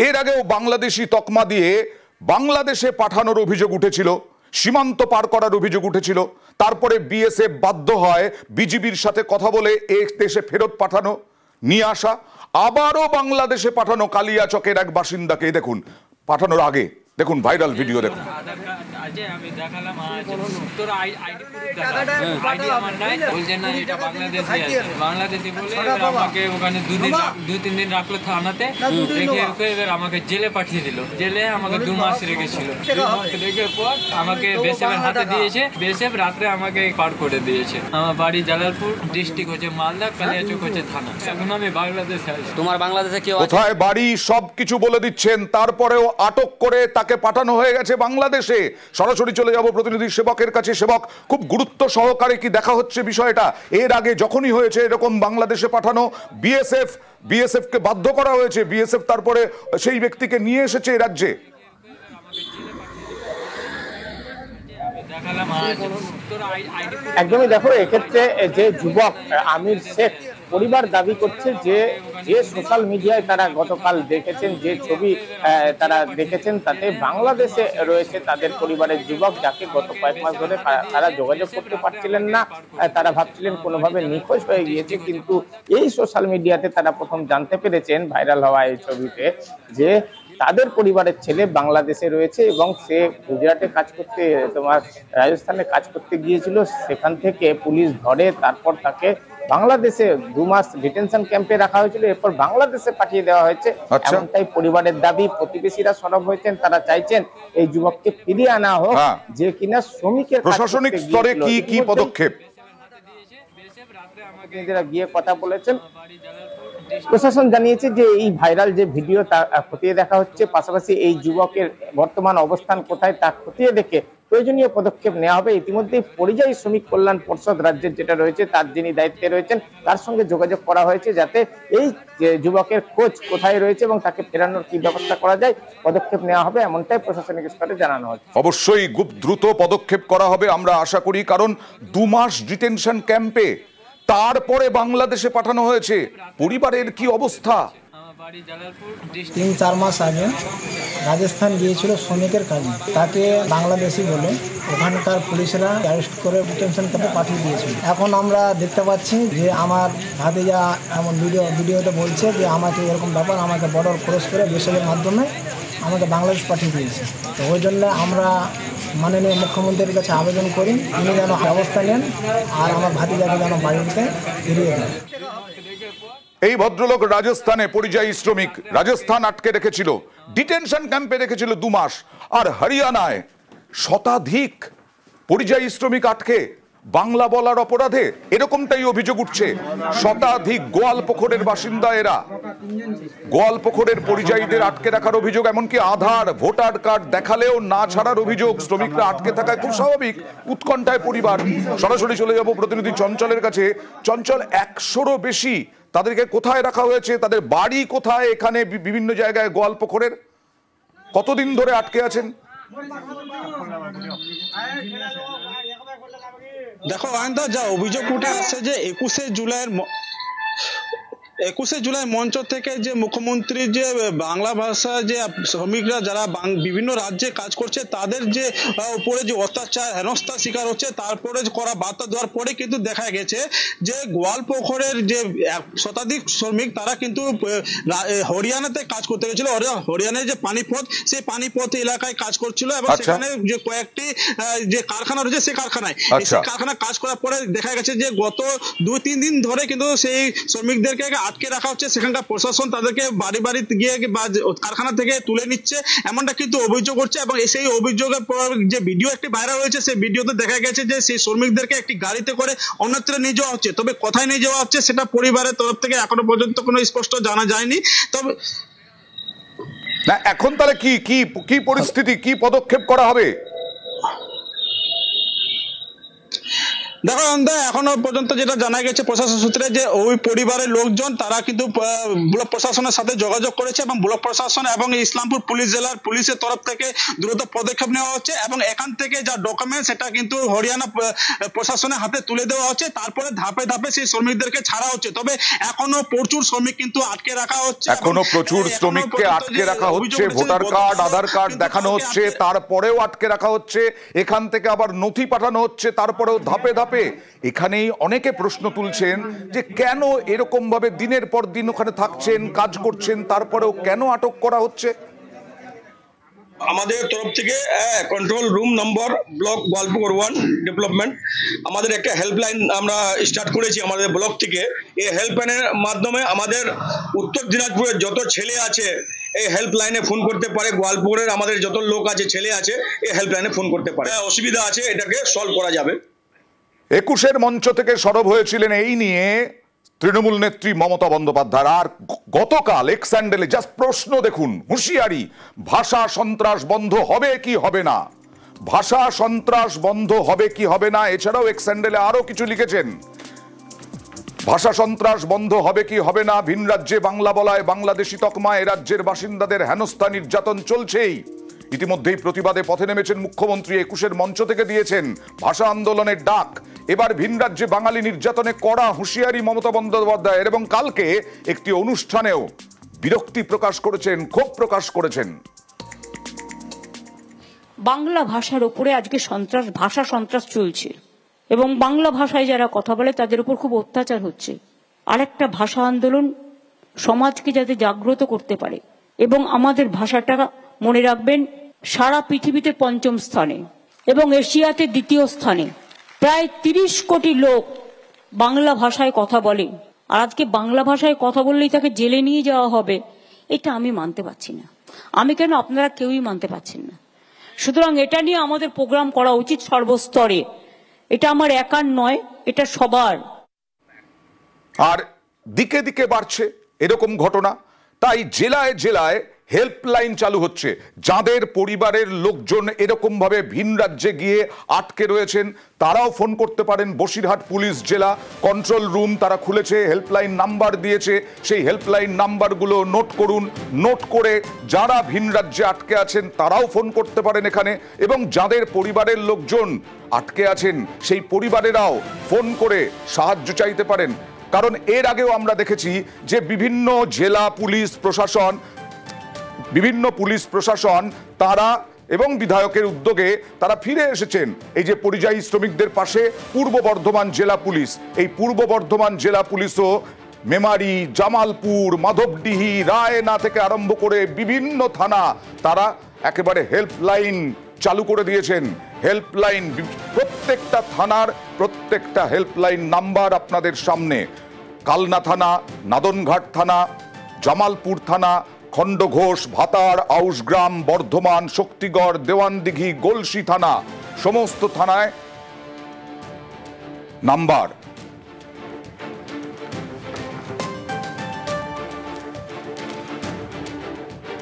এর আগেও বাংলাদেশি তকমা দিয়ে বাংলাদেশে পাঠানোর অভিযোগ উঠেছিল, সীমান্ত পার করার অভিযোগ উঠেছিল। তারপরে বিএসএফ বাধ্য হয় বিজিবির সাথে কথা বলে এই দেশে ফেরত পাঠানো, নিয়ে আসা। আবারও বাংলাদেশে পাঠানো কালিয়াচকের এক বাসিন্দাকে দেখুন, পাঠানোর আগে দেখুন ভাইরাল ভিডিও দেখুন। ওখানে 2-3 দিন রাখলো থানাতে, রেখে এবার আমাকে জেলে পাঠিয়ে দিল। জেলে আমাকে 2 মাস রেখেছিল। 2 মাস রেখে পর আমাকে বিএসএফের হাতে দিয়েছে। বিএসএফ রাত্রে আমাকে পার করে দিয়েছে। আমার বাড়ি জালালপুর, ডিস্ট্রিক্ট হচ্ছে মালদা, কালিয়াচক হচ্ছে থানা। এখন আমি বাংলাদেশে আছি। তোমার বাংলাদেশে কেউ কোথায় বাড়ি সবকিছু বলে দিচ্ছেন, তারপরেও আটক করে তাকে পাঠানো হয়ে গেছে বাংলাদেশে। সরাসরি চলে যাব প্রতিনিধি সেবকের কাছে। সেবক, খুব গুরুত্ব সহকারে কি দেখা হচ্ছে বিষয়টা? এর আগে যখনই হয়েছে এরকম বাংলাদেশে পাঠানো, বিএসএফ কে বাধ্য করা হয়েছে, বিএসএফ তারপরে সেই ব্যক্তিকে নিয়ে এসেছে এই রাজ্যে। একদমই, দেখো এক্ষেত্রে যে যুবক আমির শেখ পরিবার দাবি করছে যে সোশ্যাল মিডিয়ায় তারা গতকাল দেখেছেন, যে ছবি তারা দেখেছেন, তাতে বাংলাদেশে রয়েছে তাদের পরিবারের যুবক, যাকে গত কয়েক মাস ধরে তারা যোগাযোগ করতে পারছিলেন না। তারা ভাবছিলেন কোনোভাবে নিখোঁজ হয়ে গিয়েছে, কিন্তু এই সোশ্যাল মিডিয়াতে তারা প্রথম জানতে পেরেছেন ভাইরাল হওয়া এই ছবিতে যে তাদের পরিবারের ছেলে বাংলাদেশে রয়েছে এবং সে গুজরাটে কাজ করতে, রাজস্থানে কাজ করতে গিয়েছিল। সেখান থেকে পুলিশ ধরে, তারপর তাকে বাংলাদেশে 2 মাস ডিটেনশন ক্যাম্পে রাখা হয়েছিল, এরপর বাংলাদেশে পাঠিয়ে দেওয়া হয়েছে। এমনটাই পরিবারের দাবি। প্রতিবেশীরা সরব হয়েছেন, তারা চাইছেন এই যুবককে ফিরিয়ে আনা হোক, যে কিনা শ্রমিকের প্রশাসনিক স্তরে কি পদক্ষেপ গিয়ে কথা বলেছেন। প্রশাসন জানিয়েছে যে এই ভাইরাল যে ভিডিও তা খতিয়ে দেখা হচ্ছে, পাশাপাশি এই যুবকের বর্তমান অবস্থান কোথায় তা খতিয়ে দেখে প্রয়োজনীয় পদক্ষেপ নেওয়া হবে। ইতিমধ্যে পরিযায়ী শ্রমিক কল্যাণ পর্ষদ রাজ্যের যেটা রয়েছে, তার যিনি দায়িত্বে রয়েছেন, তার সঙ্গে যোগাযোগ করা হয়েছে, যাতে এই যুবকের খোঁজ কোথায় রয়েছে এবং তাকে ফেরানোর কি ব্যবস্থা করা যায় পদক্ষেপ নেওয়া হবে, এমনটাই প্রশাসনিক স্তরে জানানো হচ্ছে। অবশ্যই খুব দ্রুত পদক্ষেপ করা হবে আমরা আশা করি, কারণ 2 মাস ডিটেনশন ক্যাম্পে তারপরে বাংলাদেশে পাঠানো হয়েছে। পরিবারের কি অবস্থা? 3-4 মাস আগে রাজস্থান গিয়েছিল শ্রমিকের কাজে, তাকে বাংলাদেশি বলে ওখানকার পুলিশরা অ্যারেস্ট করে ডিটেনশন ক্যাম্পে পাঠিয়ে দিয়েছিল। এখন আমরা দেখতে পাচ্ছি যে আমার ভাতিজা এমন ভিডিওতে বলছে যে আমাকে এরকম ব্যাপার, আমাকে বর্ডার ক্রস করে বিএসএফের মাধ্যমে আমাকে বাংলাদেশ পাঠিয়ে দিয়েছে। তো ওই জন্য আমরা মাননীয় মুখ্যমন্ত্রীর কাছে আবেদন করি, তিনি যেন ব্যবস্থা নেন আর আমার ভাতিজাকে যেন বাড়িতে ফিরিয়ে দেন। এই ভদ্রলোক রাজস্থানে পরিযায়ী শ্রমিক, রাজস্থান আটকে রেখেছিল, ডিটেনশন ক্যাম্পে রেখেছিল 2 মাস। আর হরিয়ানায় শতাধিক পরিযায়ী শ্রমিক আটকে বাংলা বলার অপরাধে, এরকমটাই অভিযোগ উঠছে। শতাধিক গোয়ালপুকুরের বাসিন্দা এরা। গোয়ালপুকুরের পরিযায়ীদের আটকে রাখার অভিযোগ, এমনকি আধার ভোটার কার্ড দেখালেও না ছাড়ার অভিযোগ। শ্রমিকরা আটকে থাকায় খুব স্বাভাবিক উৎকণ্ঠায় পরিবার। সরাসরি চলে যাব প্রতিনিধি চঞ্চলের কাছে। চঞ্চল, 100রও বেশি, তাদেরকে কোথায় রাখা হয়েছে? তাদের বাড়ি কোথায়? এখানে বিভিন্ন জায়গায় গোয়ালপুকুরের কতদিন ধরে আটকে আছেন? দেখো আয়ন্দা, যা অভিযোগ উঠে আসছে যে 21শে জুলাই মঞ্চ থেকে যে মুখ্যমন্ত্রী যে বাংলা ভাষা যে শ্রমিকরা যারা বিভিন্ন রাজ্যে কাজ করছে তাদের যে উপরে যে অত্যাচার হেনস্থার শিকার হচ্ছে, তারপরে করা বার্তা দেওয়ার পরে কিন্তু দেখা গেছে যে গোয়ালপুকুরের যে শতাধিক শ্রমিক তারা কিন্তু হরিয়ানাতে কাজ করতে গেছিল। হরিয়ানার যে পানিপথ, সেই পানিপথ এলাকায় কাজ করছিল এবং সেখানে যে কয়েকটি যে কারখানা রয়েছে সেই কারখানায় কাজ করার পরে দেখা গেছে যে গত 2-3 দিন ধরে কিন্তু সেই শ্রমিকদেরকে আটকে রাখা হচ্ছে। সেখানকার প্রশাসন তাদেরকে বাড়ি গিয়ে বা কারখানা থেকে তুলে নিচ্ছে, এমনটা কিন্তু অভিযোগ করছে। এবং সেই অভিযোগের পর যে ভিডিও একটি ভাইরাল হয়েছে, সেই ভিডিওতে দেখা গেছে যে সেই শ্রমিকদেরকে একটি গাড়িতে করে অন্যত্র নিয়ে যাওয়া হচ্ছে। তবে কোথায় নিয়ে যাওয়া হচ্ছে সেটা পরিবারের তরফ থেকে এখনো পর্যন্ত কোনো স্পষ্ট জানা যায়নি। তবে না, এখন তাহলে কি পরিস্থিতি, কি পদক্ষেপ করা হবে? দেখো অন্ধা, এখনো পর্যন্ত যেটা জানা গেছে প্রশাসন সূত্রে যে ওই পরিবারের লোকজন তারা কিন্তু ব্লক প্রশাসনের সাথে যোগাযোগ করেছে এবং ব্লক প্রশাসন এবং ইসলামপুর পুলিশ জেলার পুলিশের তরফ থেকে দ্রুত পদক্ষেপ নেওয়া হচ্ছে এবং এখান থেকে যা ডকুমেন্ট সেটা কিন্তু হরিয়ানা প্রশাসনের হাতে তুলে দেওয়া হচ্ছে। তারপরে ধাপে ধাপে সেই শ্রমিকদেরকে ছাড়া হচ্ছে। তবে এখনো প্রচুর শ্রমিক কিন্তু আটকে রাখা হচ্ছে, এখনো প্রচুর শ্রমিককে আটকে রাখা হচ্ছে, ভোটার কার্ড আধার কার্ড দেখানো হচ্ছে, তারপরেও আটকে রাখা হচ্ছে, এখান থেকে আবার নথি পাঠানো হচ্ছে, তারপরেও ধাপে ধাপে। এখানেই অনেকে প্রশ্ন তুলছেন যে কেন এরকম ভাবে দিনের পর দিন ওখানে থাকছেন, কাজ করছেন, তারপরেও কেন আটক করা হচ্ছে। আমাদের তরফ থেকে control room number block Goalpur 1 development আমাদের একটা হেল্পলাইন আমরা স্টার্ট করেছি আমাদের ব্লক থেকে। এই হেল্পলাইনের মাধ্যমে আমাদের উত্তর দিনাজপুরের যত ছেলে আছে এই হেল্পলাইনে ফোন করতে পারে। গোয়ালপুরের আমাদের যত লোক আছে, ছেলে আছে, এই হেল্পলাইনে ফোন করতে পারে। অসুবিধা আছে এটাকে সলভ করা যাবে। 21-এর মঞ্চ থেকে সরব হয়েছিলেন এই নিয়ে তৃণমূল নেত্রী মমতা বন্দ্যোপাধ্যায়। আর গতকাল এক্স হ্যান্ডেলে জাস্ট প্রশ্ন দেখুন, হুঁশিয়ারি, ভাষা সন্ত্রাস বন্ধ হবে কি হবে না, ভাষা সন্ত্রাস বন্ধ হবে কি হবে না। এছাড়াও এক্স হ্যান্ডেলে আরো কিছু লিখেছেন, ভাষা সন্ত্রাস বন্ধ হবে কি হবে না, ভিন রাজ্যে বাংলা বলায় বাংলাদেশি তকমা, এ রাজ্যের বাসিন্দাদের হেনস্থা নির্যাতন চলছেই। ইতিমধ্যেই প্রতিবাদে পথে নেমেছেন মুখ্যমন্ত্রী, 21-এর মঞ্চ থেকে দিয়েছেন ভাষা আন্দোলনের ডাক। এবার ভিন রাজ্যে বাঙালি নির্যাতনে কড়া হুঁশিয়ারি মমতা বন্দ্যোপাধ্যায়ের, এবং কালকে একটি অনুষ্ঠানেও বিরক্তি প্রকাশ করেছেন, ক্ষোভ প্রকাশ করেছেন। বাংলা ভাষার উপরে আজকে ভাষা সন্ত্রাস চলছে এবং বাংলা ভাষায় যারা কথা বলে তাদের উপর খুব অত্যাচার হচ্ছে। আরেকটা ভাষা আন্দোলন সমাজকে যাতে জাগ্রত করতে পারে এবং আমাদের ভাষাটা মনে রাখবেন সারা পৃথিবীতে 5ম স্থানে এবং এশিয়াতে 2য় স্থানে। প্রায় 30 কোটি লোক বাংলা ভাষায় কথা বলে, আর আজকে বাংলা ভাষায় কথা বললেই তাকে জেলে নিয়ে যাওয়া হবে, এটা আমি মানতে পারছি না। আমি কেন, আপনারা কেউই মানতে পারছেন না। সুতরাং এটা নিয়ে আমাদের প্রোগ্রাম করা উচিত সর্বস্তরে। এটা আমার একার নয়, এটা সবার। আর দিকে দিকে বাড়ছে এরকম ঘটনা, তাই জেলায় জেলায় হেল্পলাইন চালু হচ্ছে। যাদের পরিবারের লোকজন এরকম ভাবে ভিন রাজ্যে গিয়ে আটকে রয়েছেন তারাও ফোন করতে পারেন। বসিরহাট পুলিশ জেলা কন্ট্রোল রুম তারা খুলেছে, হেল্পলাইন নাম্বার দিয়েছে, সেই হেল্পলাইন নাম্বারগুলো নোট করুন। নোট করে যারা ভিন রাজ্যে আটকে আছেন তারাও ফোন করতে পারেন এখানে, এবং যাদের পরিবারের লোকজন আটকে আছেন সেই পরিবারেরাও ফোন করে সাহায্য চাইতে পারেন। কারণ এর আগেও আমরা দেখেছি যে বিভিন্ন জেলা পুলিশ প্রশাসন তারা এবং বিধায়কের উদ্যোগে তারা ফিরে এসেছেন এই যে পরিযায়ী শ্রমিকদের পাশে। পূর্ব বর্ধমান জেলা পুলিশ, এই পূর্ব বর্ধমান জেলা পুলিশও মেমারি, জামালপুর, মাধবডিহি, রায়না থেকে আরম্ভ করে বিভিন্ন থানা তারা একেবারে হেল্পলাইন চালু করে দিয়েছেন। হেল্পলাইন, প্রত্যেকটা থানার প্রত্যেকটা হেল্পলাইন নাম্বার আপনাদের সামনে। কালনা থানা, নাদনঘাট থানা, জামালপুর থানা, খণ্ডঘোষ, ভাতার, আউশগ্রাম, বর্ধমান, শক্তিগড়, দেওয়ানদিঘি, গলসি থানা, সমস্ত থানায় নাম্বার